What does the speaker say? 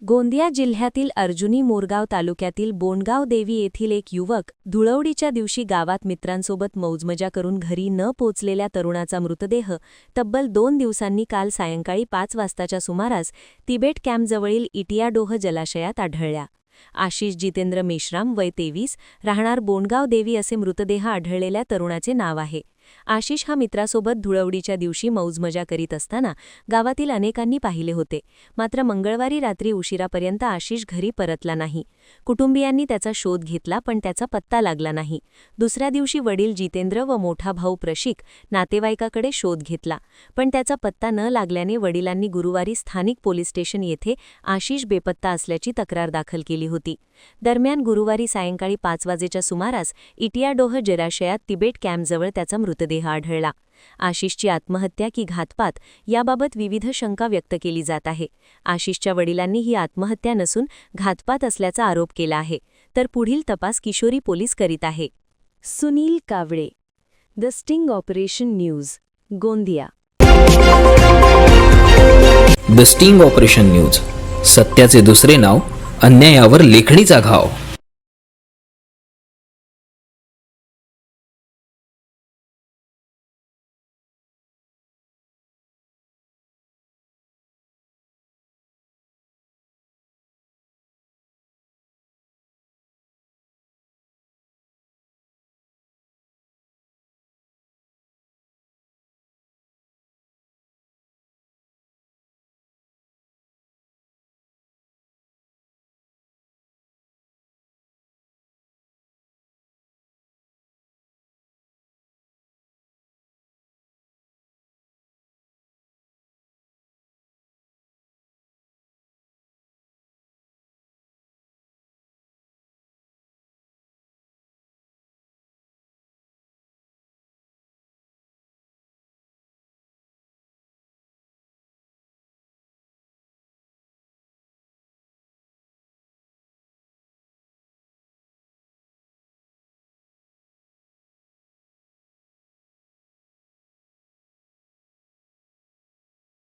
गोंदिया जिल्ह्यातील अर्जुनी मोरगाव तालुक्यातील बोंडगाव देवी येथील एक युवक धुळवडीच्या दिवशी गावात मित्रांसोबत मौजमजा करून घरी न पोचलेल्या तरुणाचा मृतदेह तब्बल 2 दिवसांनी काल सायंकाळी 5 वाजताच्या सुमारास तिबेट कॅम्पजवळील इटियाडोह जलाशयात आढळला। आशिष जितेंद्र मेश्राम वय 23 राहणार बोंडगाव देवी असे मृतदेह आढळलेल्या तरुणाचे नाव आहे। आशिष हा मित्रासोबत धुळवडीच्या दिवशी मौजमजा करीत असताना गावातील अनेकांनी पाहिले होते, मात्र मंगळवारी रात्री उशिरापर्यंत आशिष घरी परतला नाही। कुटुंबियांनी त्याचा शोध घेतला पण त्याचा पत्ता लागला नाही। दुसऱ्या दिवशी वडील जितेंद्र व मोठा भाऊ प्रशिक नातेवाईकाकडे शोध घेतला, पण त्याचा पत्ता न लागल्याने वडिलांनी गुरुवारी स्थानिक पोलीस स्टेशन येथे आशिष बेपत्ता असल्याची तक्रार दाखल केली होती। दरम्यान गुरुवारी सायंकाळी 5 वाजेच्या सुमारास इटियाडोह जलाशयात तिबेट कॅम्पजवळ त्याचा मृतदेह आढळला। आशिषची आत्महत्या की घातपात याबाबत विविध शंका व्यक्त केली जात आहे। आशिषच्या वडिलांनी ही आत्महत्या नसून घातपात असल्याचा आरोप केला आहे, तर पुढील तपास किशोरी पोलीस करीत आहे। Sunil Kawale, the sting operation news, Gondia. The sting operation news, सत्याचे दुसरे नाव, अन्यायावर लेखणीचा घाव।